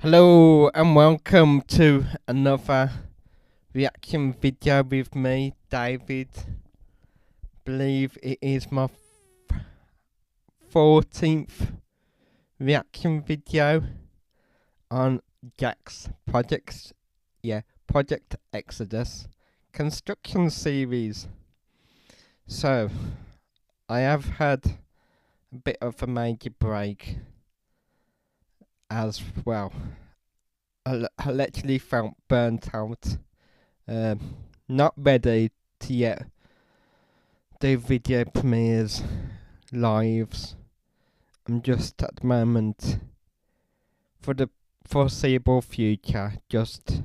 Hello and welcome to another reaction video with me, David. Believe it is my 14th reaction video on Jack's Project Exodus construction series. So I have had a bit of a major break as well. I literally felt burnt out. Not ready to yet do video premieres, lives. I'm just at the moment, for the foreseeable future, just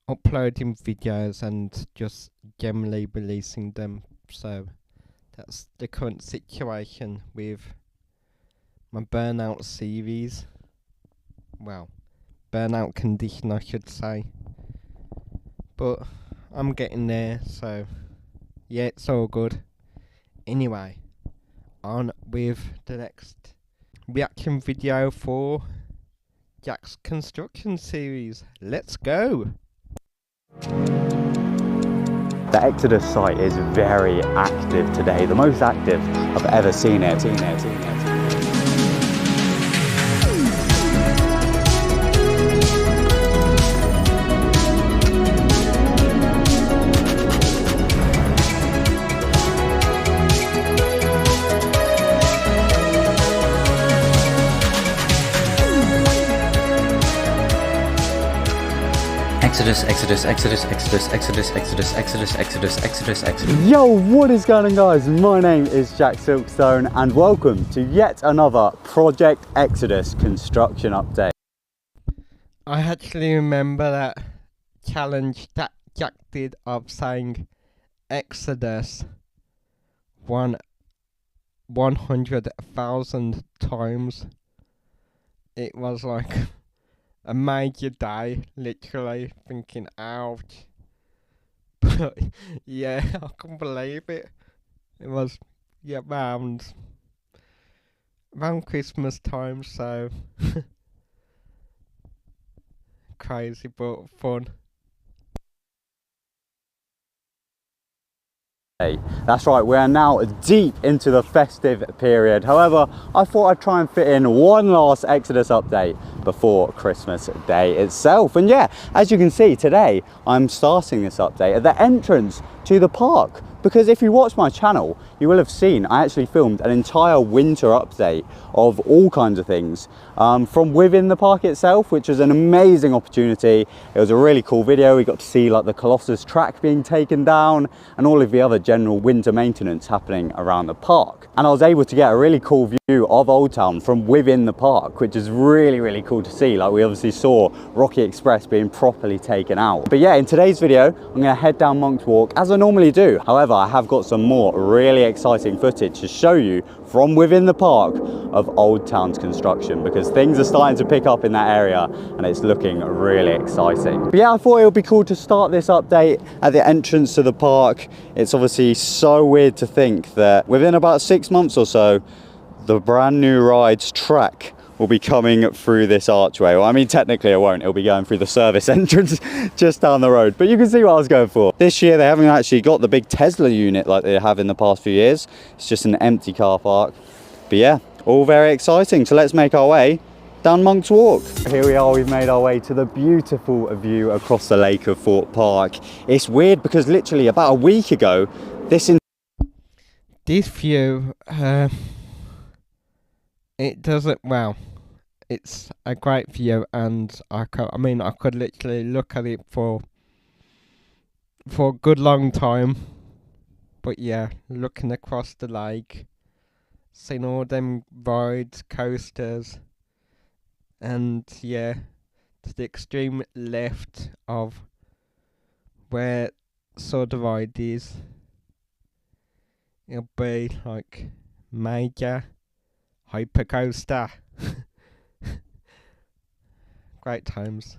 uploading videos and just generally releasing them. So that's the current situation with my burnout series. Well, burnout condition, I should say. But I'm getting there, so yeah, it's all good. Anyway, on with the next reaction video for Jack's construction series. Let's go! The Exodus site is very active today, the most active I've ever seen it. Exodus. Yo, what is going on, guys? My name is Jack Silkstone and welcome to yet another Project Exodus construction update. I actually remember that challenge that Jack did of saying Exodus 100,000 times. It was like a major day, literally thinking, ouch. But yeah, I can't believe it. It was around Christmas time, so crazy but fun. That's right, we are now deep into the festive period. However, I thought I'd try and fit in one last Exodus update before Christmas Day itself. And yeah, as you can see today, I'm starting this update at the entrance to the park. Because if you watch my channel, you will have seen I actually filmed an entire winter update of all kinds of things from within the park itself, which was an amazing opportunity. It was a really cool video. We got to see like the Colossus track being taken down and all of the other general winter maintenance happening around the park. And I was able to get a really cool view of Old Town from within the park, which is really cool to see. Like we obviously saw Rocky Express being properly taken out. But yeah, in today's video, I'm gonna head down Monk's Walk as I normally do. However, I have got some more really exciting footage to show you from within the park of Old Town's construction, because things are starting to pick up in that area and it's looking really exciting. But yeah, I thought it would be cool to start this update at the entrance to the park. It's obviously so weird to think that within about 6 months or so, the brand new rides track will be coming through this archway. Well, I mean, technically it won't. It'll be going through the service entrance just down the road. But you can see what I was going for. This year, they haven't actually got the big Tesla unit like they have in the past few years. It's just an empty car park. But yeah, all very exciting. So let's make our way down Monk's Walk. Here we are, we've made our way to the beautiful view across the lake of Thorpe Park. It's weird because literally about a week ago, this view, it doesn't, well, it's a great view, and I could literally look at it for a good long time. But yeah, looking across the lake, seeing all them rides, coasters, and yeah, to the extreme left of where sort of ride is, it'll be like major hypercoaster. Great times.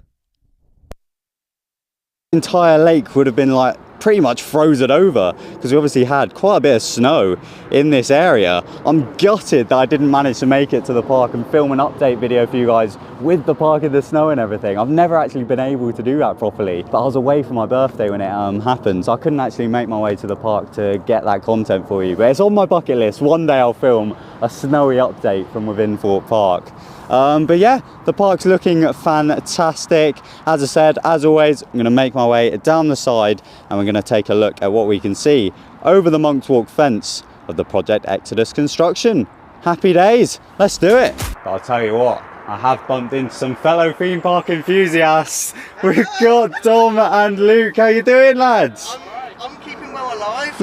entire lake would have been like pretty much frozen over because we obviously had quite a bit of snow in this area. I'm gutted that I didn't manage to make it to the park and film an update video for you guys with the park in the snow and everything. I've never actually been able to do that properly, but I was away for my birthday when it happened, so I couldn't actually make my way to the park to get that content for you. But it's on my bucket list. One day I'll film a snowy update from within Thorpe Park. But yeah, the park's looking fantastic. As I said, as always, I'm going to make my way down the side and we're going to take a look at what we can see over the Monk's Walk fence of the Project Exodus construction. Happy days, let's do it. But I'll tell you what, I have bumped into some fellow theme park enthusiasts. We've got Dom and Luke. How you doing, lads? I'm keeping well alive.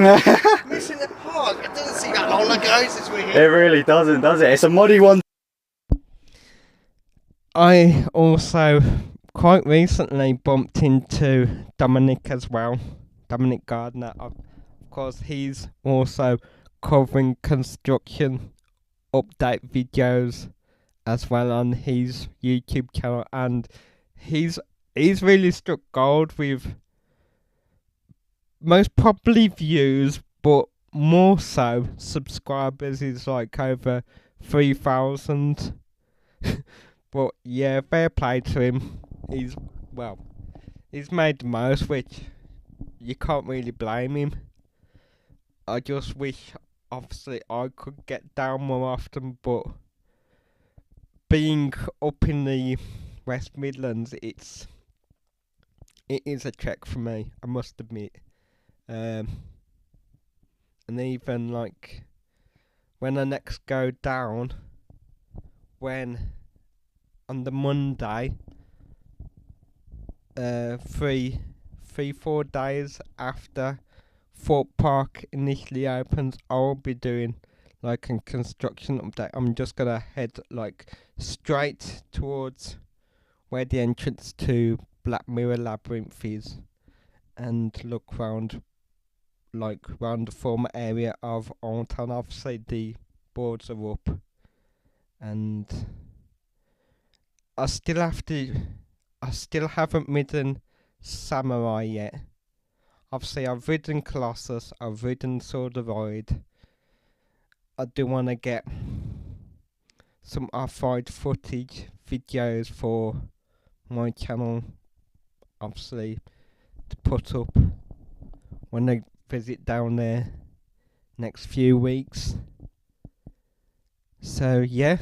Missing the park. It doesn't seem that long ago since we're It here. really doesn't, does it? It's a muddy one. I also quite recently bumped into Dominic as well. Dominic Gardner. Of course, he's also covering construction update videos as well on his YouTube channel, and he's really struck gold with most probably views, but more so subscribers. Is like over 3,000. But yeah, fair play to him. He's made the most, which you can't really blame him. I just wish, obviously, I could get down more often, but being up in the West Midlands, it is a trek for me, I must admit. And even like when I next go down, on the Monday, 4 days after Thorpe Park initially opens, I'll be doing like a construction update. I'm just gonna head like straight towards where the entrance to Black Mirror Labyrinth is and look round the former area of Alton. Obviously the boards are up, and I still haven't ridden Samurai yet. Obviously, I've ridden Colossus, I've ridden Sword of Void. I do want to get some off-ride footage videos for my channel, obviously, to put up when I visit down there next few weeks. So, yeah.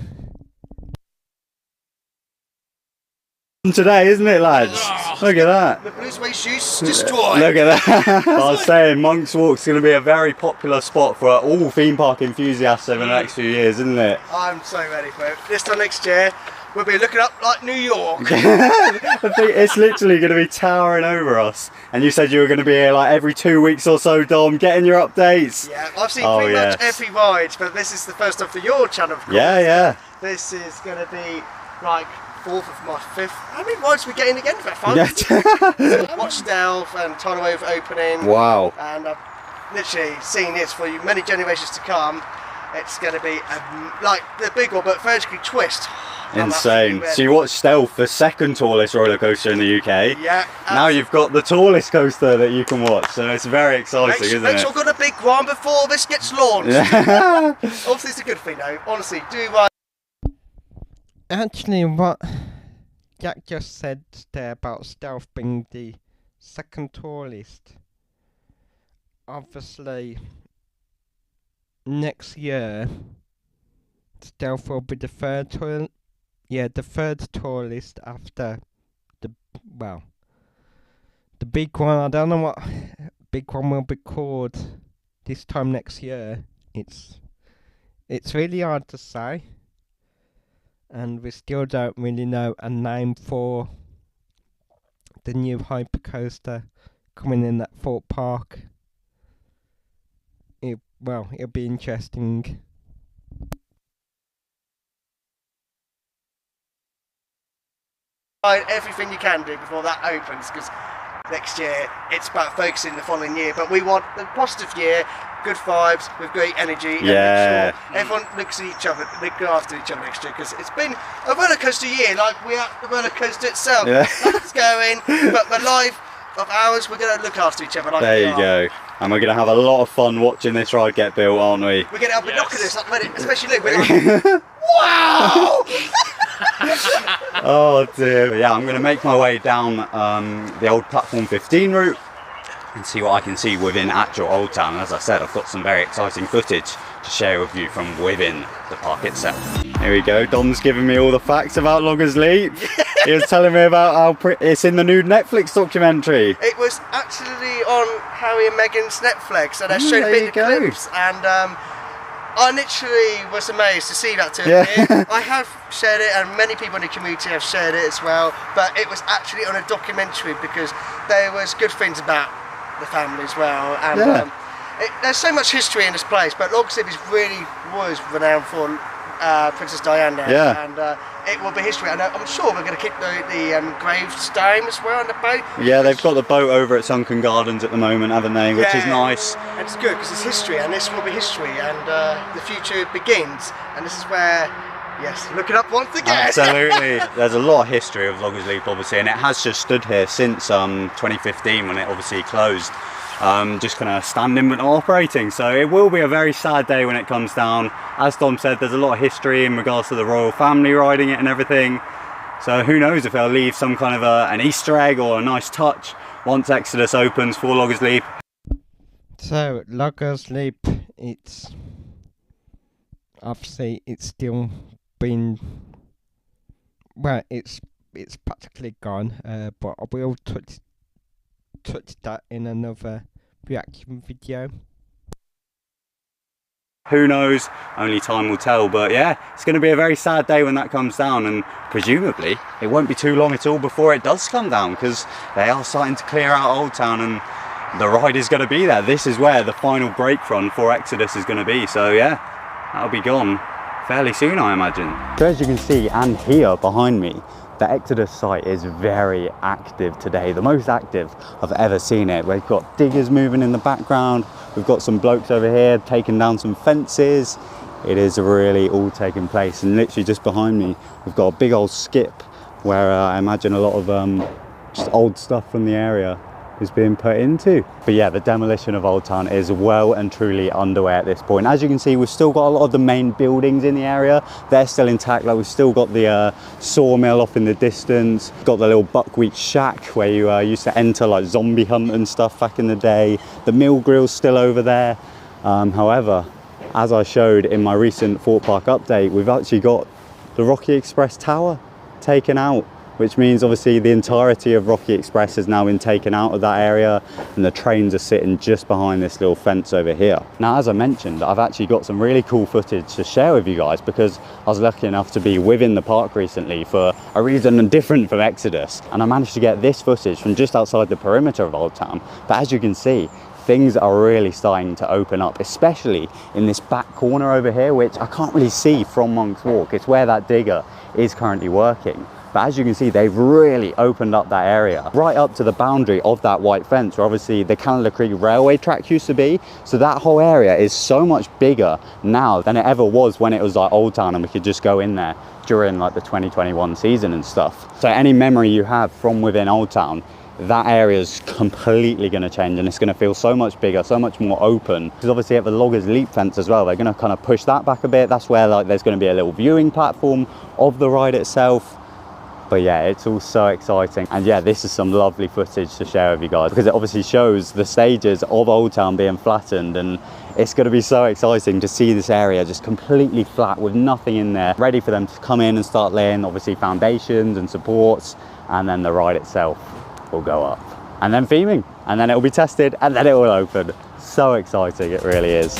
Today, isn't it, lads? Look at that. The blue suede shoes destroyed. Look at that. I was saying Monk's Walk's going to be a very popular spot for all theme park enthusiasts over the next few years, isn't it? I'm so ready for it. This time next year, we'll be looking up like New York. I think it's literally going to be towering over us. And you said you were going to be here like every 2 weeks or so, Dom, getting your updates. Yeah, I've seen pretty much every ride, but this is the first time for your channel, of course. Yeah. This is going to be like 4th of my 5th. How many rides are we getting again for that fun? Yeah. Watch Stealth and Tidal Wave opening. Wow. And I've literally seen this for many generations to come. It's going to be like the big one, but vertically twist. Insane. So you watched Stealth, the second tallest roller coaster in the UK. Yeah. Now you've got the tallest coaster that you can watch, so it's very exciting, isn't it? Make sure I've got a big one before this gets launched. Yeah. Obviously, it's a good thing, though. Honestly, do Actually, what Jack just said there about Stealth being the second tallest, obviously next year Stealth will be the third tallest after the big one. I don't know what big one will be called this time next year. It's really hard to say. And we still don't really know a name for the new hypercoaster coming in at Thorpe Park. It'll be interesting. everything you can do before that opens, because next year it's about focusing the following year. But we want a positive year, good vibes with great energy. Yeah. And make sure everyone looks at each other, look after each other next year, because it's been a roller coaster year. Like, we are the roller coaster itself. Yeah. It's going, but the live of ours. We're going to look after each other like There we you are. go. And we're going to have a lot of fun watching this ride get built, aren't we? We're going to have binoculars, especially Luke. We're like, wow! Oh dear. But yeah, I'm going to make my way down the old platform 15 route and see what I can see within actual Old Town. As I said, I've got some very exciting footage to share with you from within the park itself. Here we go. Dom's giving me all the facts about Loggers Leap. He was telling me about how it's in the new Netflix documentary. It was actually on Harry and Meghan's Netflix, and I showed a bit of clips, and I literally was amazed to see that too. Yeah. I have shared it, and many people in the community have shared it as well, but it was actually on a documentary because there was good things about the family as well, and there's so much history in this place, but Loggers Leap was renowned for Princess Diana, and it will be history, and I'm sure we're going to keep the gravestone as well on the boat. Yeah, they've got the boat over at Sunken Gardens at the moment, haven't they, which is nice. And it's good because it's history, and this will be history, and the future begins, and this is where, yes, look it up once again. Absolutely. There's a lot of history of Loggers Leap, obviously, and it has just stood here since 2015 when it obviously closed. Just kind of standing but not operating, so it will be a very sad day when it comes down. As Dom said, there's a lot of history in regards to the royal family riding it and everything, so who knows if they'll leave some kind of an Easter egg or a nice touch once Exodus opens for Loggers Leap. So Loggers Leap, it's obviously it's still been, well, it's practically gone, but I will touch that in another reaction video. Who knows, only time will tell, but yeah, it's going to be a very sad day when that comes down, and presumably it won't be too long at all before it does come down, because they are starting to clear out Old Town and the ride is going to be there. This is where the final brake run for Exodus is going to be, so yeah, that'll be gone fairly soon, I imagine. So as you can see and hear behind me, the Exodus site is very active today, the most active I've ever seen it. We've got diggers moving in the background, we've got some blokes over here taking down some fences. It is really all taking place, and literally just behind me we've got a big old skip where I imagine a lot of just old stuff from the area is being put into. But yeah, the demolition of Old Town is well and truly underway at this point. As you can see, we've still got a lot of the main buildings in the area. They're still intact. Like, we've still got the sawmill off in the distance, got the little buckwheat shack where you used to enter like zombie hunt and stuff back in the day. The mill grill's still over there. However, as I showed in my recent Thorpe Park update, we've actually got the Rocky Express tower taken out, which means obviously the entirety of Rocky Express has now been taken out of that area, and the trains are sitting just behind this little fence over here. Now, as I mentioned, I've actually got some really cool footage to share with you guys because I was lucky enough to be within the park recently for a reason different from Exodus, and I managed to get this footage from just outside the perimeter of Old Town. But as you can see, things are really starting to open up, especially in this back corner over here, which I can't really see from Monk's Walk. It's where that digger is currently working. But as you can see, they've really opened up that area right up to the boundary of that white fence where obviously the Canada Creek railway track used to be. So that whole area is so much bigger now than it ever was when it was like Old Town and we could just go in there during like the 2021 season and stuff. So any memory you have from within Old Town, that area is completely going to change, and it's going to feel so much bigger, so much more open. Because obviously at the Loggers Leap fence as well, they're going to kind of push that back a bit. That's where like there's going to be a little viewing platform of the ride itself. But yeah, it's all so exciting, and yeah, this is some lovely footage to share with you guys because it obviously shows the stages of Old Town being flattened, and it's going to be so exciting to see this area just completely flat with nothing in there, ready for them to come in and start laying obviously foundations and supports, and then the ride itself will go up, and then theming, and then it will be tested, and then it will open. So exciting, it really is.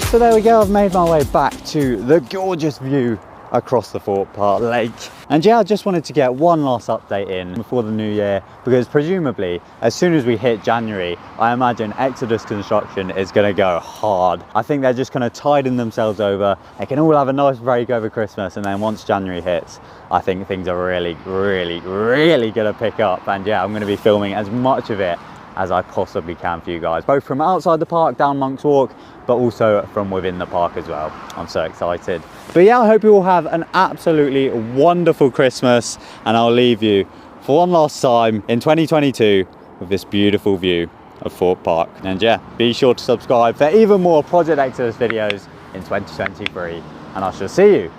So there we go, I've made my way back to the gorgeous view across the Thorpe Park Lake. And yeah, I just wanted to get one last update in before the new year, because presumably as soon as we hit January, I imagine Exodus construction is going to go hard. I think they're just kind of tiding themselves over. They can all have a nice break over Christmas, and then once January hits, I think things are really going to pick up. And yeah, I'm going to be filming as much of it as I possibly can for you guys, both from outside the park down Monk's Walk, but also from within the park as well. I'm so excited. But yeah, I hope you all have an absolutely wonderful Christmas, and I'll leave you for one last time in 2022 with this beautiful view of Thorpe Park. And yeah, be sure to subscribe for even more Project Exodus videos in 2023, and I shall see you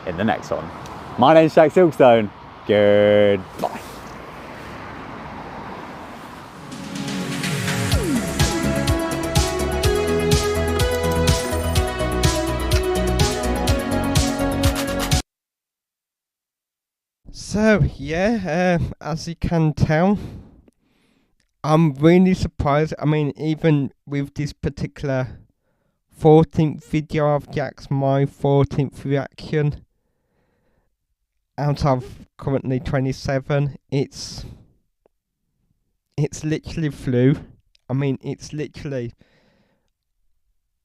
in the next one. My name's Jack Silkstone. Goodbye. So yeah, as you can tell, I'm really surprised. I mean, even with this particular 14th video of Jack's, my 14th reaction out of currently 27, it's literally flew. I mean, it's literally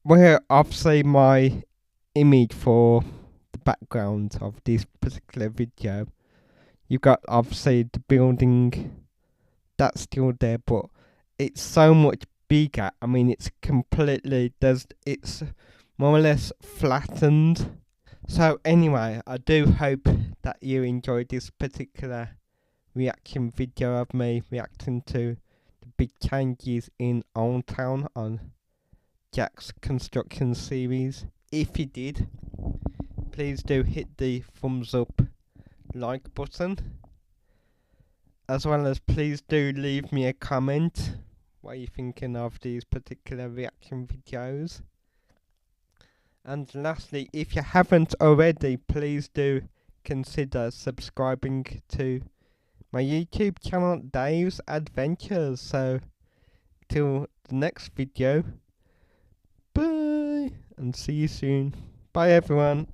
where obviously my image for the background of this particular video, you've got obviously the building that's still there, but it's so much bigger. I mean, it's completely, it's more or less flattened. So anyway, I do hope that you enjoyed this particular reaction video of me reacting to the big changes in Old Town on Jack's construction series. If you did, please do hit the thumbs up like button, as well as please do leave me a comment what you're thinking of these particular reaction videos. And lastly, if you haven't already, please do consider subscribing to my YouTube channel, Dave's Adventures. So till the next video, bye, and see you soon. Bye everyone.